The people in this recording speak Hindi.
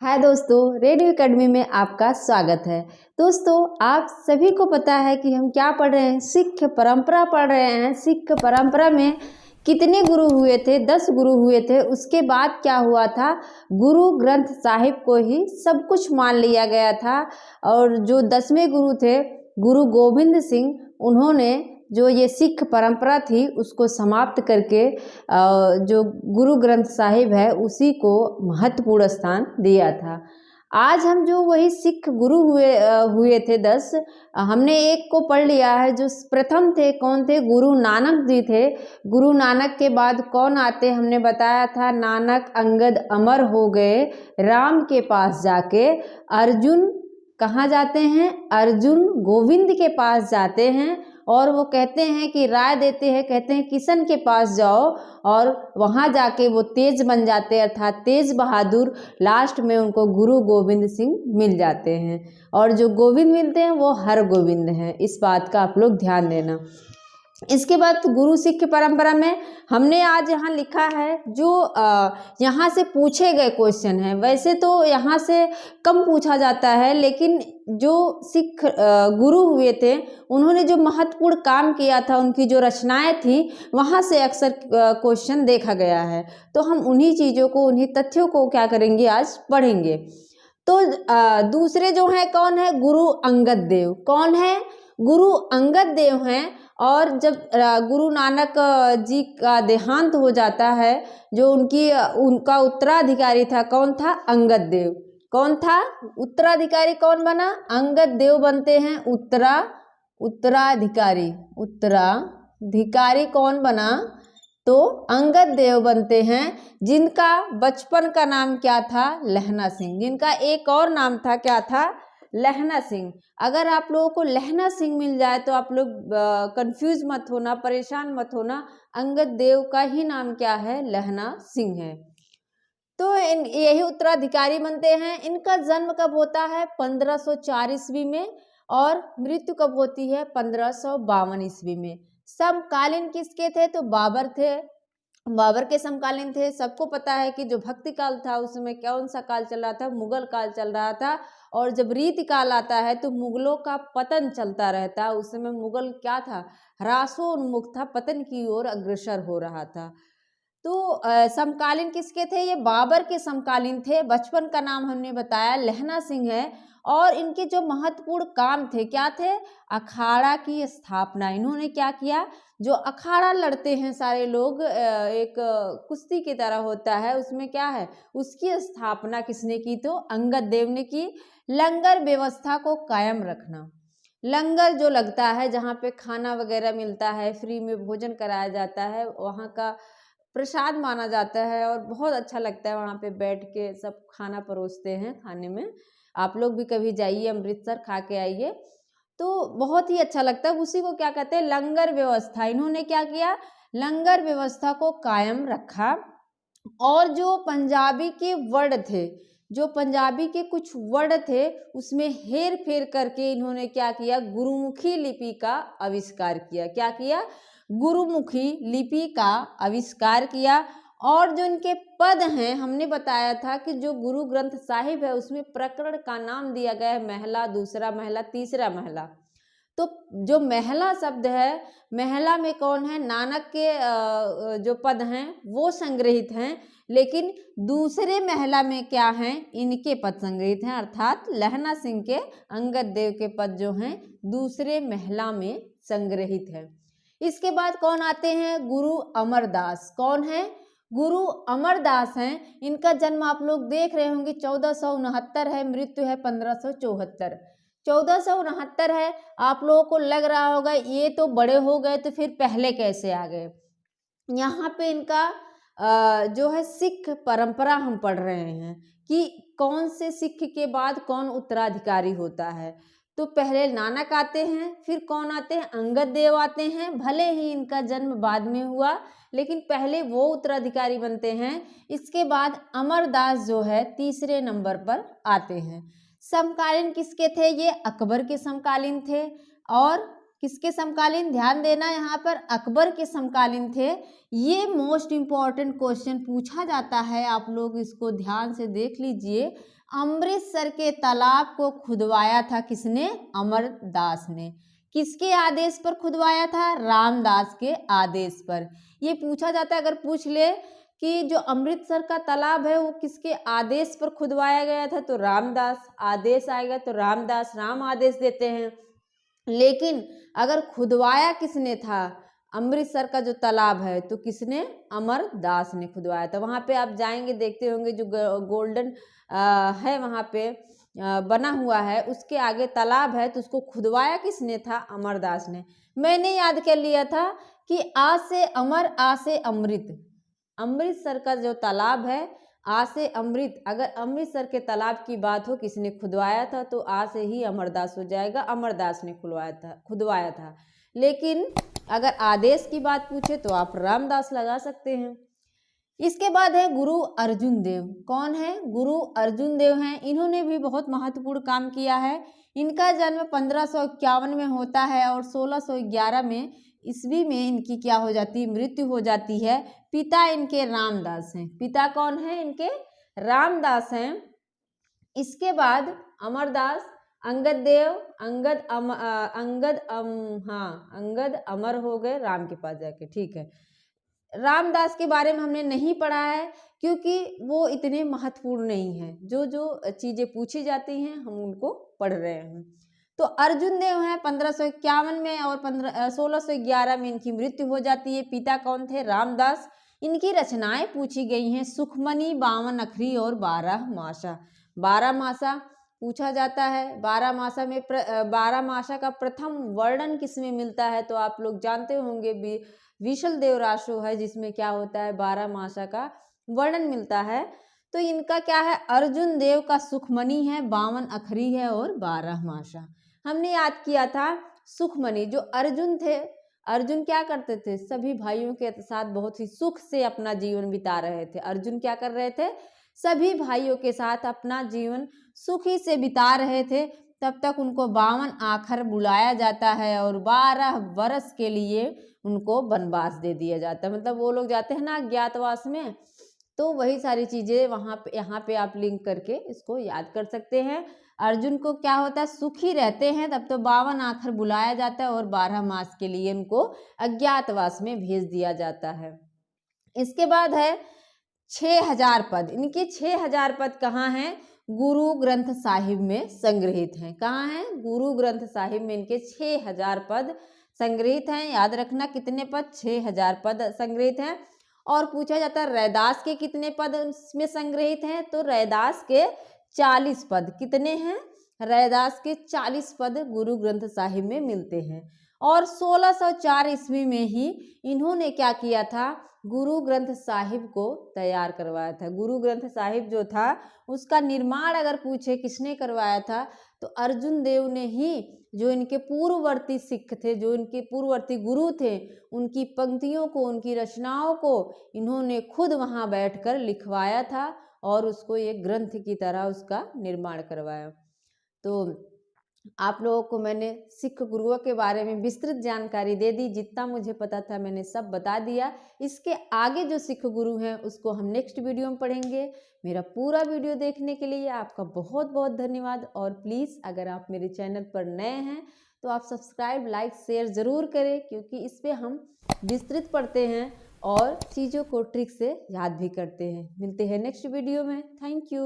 हाय दोस्तों, रेडियो एकेडमी में आपका स्वागत है। दोस्तों, आप सभी को पता है कि हम क्या पढ़ रहे हैं, सिख परंपरा पढ़ रहे हैं। सिख परंपरा में कितने गुरु हुए थे? 10 गुरु हुए थे। उसके बाद क्या हुआ था? गुरु ग्रंथ साहिब को ही सब कुछ मान लिया गया था। और जो 10वें गुरु थे, गुरु गोविंद सिंह, उन्होंने जो ये सिख परंपरा थी उसको समाप्त करके जो गुरु ग्रंथ साहिब है उसी को महत्वपूर्ण स्थान दिया था। आज हम जो वही सिख गुरु हुए थे 10, हमने एक को पढ़ लिया है। जो प्रथम थे कौन थे? गुरु नानक जी थे। गुरु नानक के बाद कौन आते? हमने बताया था, नानक अंगद अमर हो गए राम के पास जाके। अर्जुन कहाँ जाते हैं? अर्जुन गोविंद के पास जाते हैं और वो कहते हैं कि राय देते हैं, कहते हैं किशन के पास जाओ, और वहाँ जाके वो तेज बन जाते हैं, अर्थात तेज बहादुर। लास्ट में उनको गुरु गोविंद सिंह मिल जाते हैं, और जो गोविंद मिलते हैं वो हर गोविंद हैं। इस बात का आप लोग ध्यान देना। इसके बाद गुरु सिख परंपरा में हमने आज यहाँ लिखा है जो यहाँ से पूछे गए क्वेश्चन हैं। वैसे तो यहाँ से कम पूछा जाता है, लेकिन जो सिख गुरु हुए थे उन्होंने जो महत्वपूर्ण काम किया था, उनकी जो रचनाएं थी, वहाँ से अक्सर क्वेश्चन देखा गया है। तो हम उन्हीं चीज़ों को, उन्हीं तथ्यों को क्या करेंगे, आज पढ़ेंगे। तो दूसरे जो हैं कौन है? गुरु अंगद देव। कौन है? गुरु अंगद देव हैं। और जब गुरु नानक जी का देहांत हो जाता है, जो उनका उत्तराधिकारी था, कौन था? अंगद देव। कौन था? उत्तराधिकारी कौन बना? अंगद देव बनते हैं उत्तराधिकारी। उत्तराधिकारी कौन बना? तो अंगद देव बनते हैं, जिनका बचपन का नाम क्या था? लहना सिंह। जिनका एक और नाम था, क्या था? लहना सिंह। अगर आप लोगों को लहना सिंह मिल जाए तो आप लोग कंफ्यूज मत होना, परेशान मत होना। अंगद देव का ही नाम क्या है? लहना सिंह है। तो यही उत्तराधिकारी बनते हैं। इनका जन्म कब होता है? 1504 ईस्वी में, और मृत्यु कब होती है? 1552 ईस्वी में। समकालीन किसके थे? तो बाबर थे। बाबर के समकालीन थे। सबको पता है कि जो भक्ति काल था उसमें कौन सा काल चल रहा था? मुगल काल चल रहा था। और जब रीति काल आता है तो मुगलों का पतन चलता रहता है। उस समय मुगल क्या था? ह्रासोन्मुख था, पतन की ओर अग्रसर हो रहा था। तो समकालीन किसके थे? ये बाबर के समकालीन थे। बचपन का नाम हमने बताया लहना सिंह है। और इनके जो महत्वपूर्ण काम थे, क्या थे? अखाड़ा की स्थापना। इन्होंने क्या किया? जो अखाड़ा लड़ते हैं सारे लोग, एक कुश्ती की तरह होता है, उसमें क्या है? उसकी स्थापना किसने की? तो अंगद देव ने की। लंगर व्यवस्था को कायम रखना। लंगर जो लगता है, जहाँ पे खाना वगैरह मिलता है, फ्री में भोजन कराया जाता है, वहाँ का प्रसाद माना जाता है और बहुत अच्छा लगता है। वहाँ पे बैठ के सब खाना परोसते हैं खाने में। आप लोग भी कभी जाइए अमृतसर, खा के आइए, तो बहुत ही अच्छा लगता है। उसी को क्या कहते हैं? लंगर व्यवस्था। इन्होंने क्या किया? लंगर व्यवस्था को कायम रखा। और जो पंजाबी के वर्ड थे, जो पंजाबी के कुछ वर्ड थे, उसमें हेर फेर करके इन्होंने क्या किया? गुरुमुखी लिपि का आविष्कार किया। क्या किया? गुरुमुखी लिपि का आविष्कार किया। और जो इनके पद हैं, हमने बताया था कि जो गुरु ग्रंथ साहिब है उसमें प्रकरण का नाम दिया गया है महला, दूसरा महला, तीसरा महला। तो जो महला शब्द है, महला में कौन है? नानक के जो पद हैं वो संग्रहित हैं, लेकिन दूसरे महला में क्या हैं? इनके पद संग्रहित हैं, अर्थात लहना सिंह के, अंगद देव के पद जो हैं दूसरे महला में संग्रहित है। इसके बाद कौन आते हैं? गुरु अमरदास। कौन है? गुरु अमरदास हैं। इनका जन्म आप लोग देख रहे होंगे 1469 है, मृत्यु है 1574। 1469 है। आप लोगों को लग रहा होगा ये तो बड़े हो गए, तो फिर पहले कैसे आ गए? यहाँ पे इनका जो है सिख परंपरा हम पढ़ रहे हैं कि कौन से सिख के बाद कौन उत्तराधिकारी होता है। तो पहले नानक आते हैं, फिर कौन आते हैं? अंगद देव आते हैं। भले ही इनका जन्म बाद में हुआ, लेकिन पहले वो उत्तराधिकारी बनते हैं। इसके बाद अमरदास जो है तीसरे नंबर पर आते हैं। समकालीन किसके थे? ये अकबर के समकालीन थे। और किसके समकालीन? ध्यान देना यहाँ पर, अकबर के समकालीन थे। ये मोस्ट इम्पॉर्टेंट क्वेश्चन पूछा जाता है, आप लोग इसको ध्यान से देख लीजिए। अमृतसर के तालाब को खुदवाया था किसने? अमरदास ने। किसके आदेश पर खुदवाया था? रामदास के आदेश पर। ये पूछा जाता है, अगर पूछ ले कि जो अमृतसर का तालाब है वो किसके आदेश पर खुदवाया गया था, तो रामदास। आदेश आएगा तो रामदास, राम आदेश देते हैं। लेकिन अगर खुदवाया किसने था अमृतसर का जो तालाब है, तो किसने? अमरदास ने खुदवाया था। वहाँ पे आप जाएंगे, देखते होंगे जो गोल्डन है वहाँ पे बना हुआ है, उसके आगे तालाब है, तो उसको खुदवाया किसने था? अमरदास ने। मैंने याद कर लिया था कि आ से अमर, आ से अमृत। अमृतसर का जो तालाब है, आ से अमृत, अगर अमृतसर के तालाब की बात हो किसने खुदवाया था, तो आ से ही अमरदास हो जाएगा, अमरदास ने खुदवाया था। लेकिन अगर आदेश की बात पूछे तो आप रामदास लगा सकते हैं। इसके बाद है गुरु अर्जुन देव। कौन है? गुरु अर्जुन देव हैं। इन्होंने भी बहुत महत्वपूर्ण काम किया है। इनका जन्म 1551 में होता है और 1611 में ईस्वी में इनकी क्या हो जाती है? मृत्यु हो जाती है। पिता इनके रामदास हैं। पिता कौन है इनके? रामदास हैं। इसके बाद अमरदास, अंगद देव, अंगद अमर हो गए राम के पास जाके। ठीक है, रामदास के बारे में हमने नहीं पढ़ा है क्योंकि वो इतने महत्वपूर्ण नहीं है। जो जो चीजें पूछी जाती हैं हम उनको पढ़ रहे हैं। तो अर्जुन देव हैं 1551 में और 1611 में इनकी मृत्यु हो जाती है। पिता कौन थे? रामदास। इनकी रचनाएं पूछी गई हैं, सुखमनी, 52 अखरी और 12 मासा। 12 मासा पूछा जाता है। 12 मासा में 12 मासा का प्रथम वर्णन किसमें मिलता है? तो आप लोग जानते होंगे विशल देव राशो है जिसमें क्या होता है? 12 मासा का वर्णन मिलता है। तो इनका क्या है? अर्जुन देव का सुखमनी है, 52 अखरी है और 12 मासा। हमने याद किया था सुखमनी, जो अर्जुन थे, अर्जुन क्या करते थे? सभी भाइयों के साथ बहुत ही सुख से अपना जीवन बिता रहे थे। अर्जुन क्या कर रहे थे? सभी भाइयों के साथ अपना जीवन सुखी से बिता रहे थे। तब तक उनको 52 आखर बुलाया जाता है और 12 वर्ष के लिए उनको वनवास दे दिया जाता है। मतलब वो लोग जाते हैं ना अज्ञातवास में, तो वही सारी चीजें वहां पे यहाँ पे आप लिंक करके इसको याद कर सकते हैं। अर्जुन को क्या होता है? सुखी रहते हैं तब तो 52 आखर बुलाया जाता है और 12 मास के लिए उनको अज्ञातवास में भेज दिया जाता है। इसके बाद है 6000 पद। इनके 6000 पद कहाँ हैं? गुरु ग्रंथ साहिब में संग्रहित हैं। कहाँ हैं? गुरु ग्रंथ साहिब में इनके 6000 पद संग्रहित हैं। याद रखना कितने पद? 6000 पद संग्रहित हैं। और पूछा जाता है रैदास के कितने पद इसमें संग्रहित हैं? तो रैदास के 40 पद। कितने हैं? रैदास के 40 पद गुरु ग्रंथ साहिब में मिलते हैं। और 1604 ईस्वी में ही इन्होंने क्या किया था? गुरु ग्रंथ साहिब को तैयार करवाया था। गुरु ग्रंथ साहिब जो था उसका निर्माण अगर पूछे किसने करवाया था, तो अर्जुन देव ने ही। जो इनके पूर्ववर्ती सिख थे, जो इनके पूर्ववर्ती गुरु थे, उनकी पंक्तियों को, उनकी रचनाओं को इन्होंने खुद वहां बैठकर लिखवाया था और उसको एक ग्रंथ की तरह उसका निर्माण करवाया। तो आप लोगों को मैंने सिख गुरुओं के बारे में विस्तृत जानकारी दे दी। जितना मुझे पता था मैंने सब बता दिया। इसके आगे जो सिख गुरु हैं उसको हम नेक्स्ट वीडियो में पढ़ेंगे। मेरा पूरा वीडियो देखने के लिए आपका बहुत बहुत धन्यवाद। और प्लीज़ अगर आप मेरे चैनल पर नए हैं तो आप सब्सक्राइब, लाइक, शेयर ज़रूर करें, क्योंकि इस पर हम विस्तृत पढ़ते हैं और चीज़ों को ट्रिक से याद भी करते हैं। मिलते हैं नेक्स्ट वीडियो में। Thank you.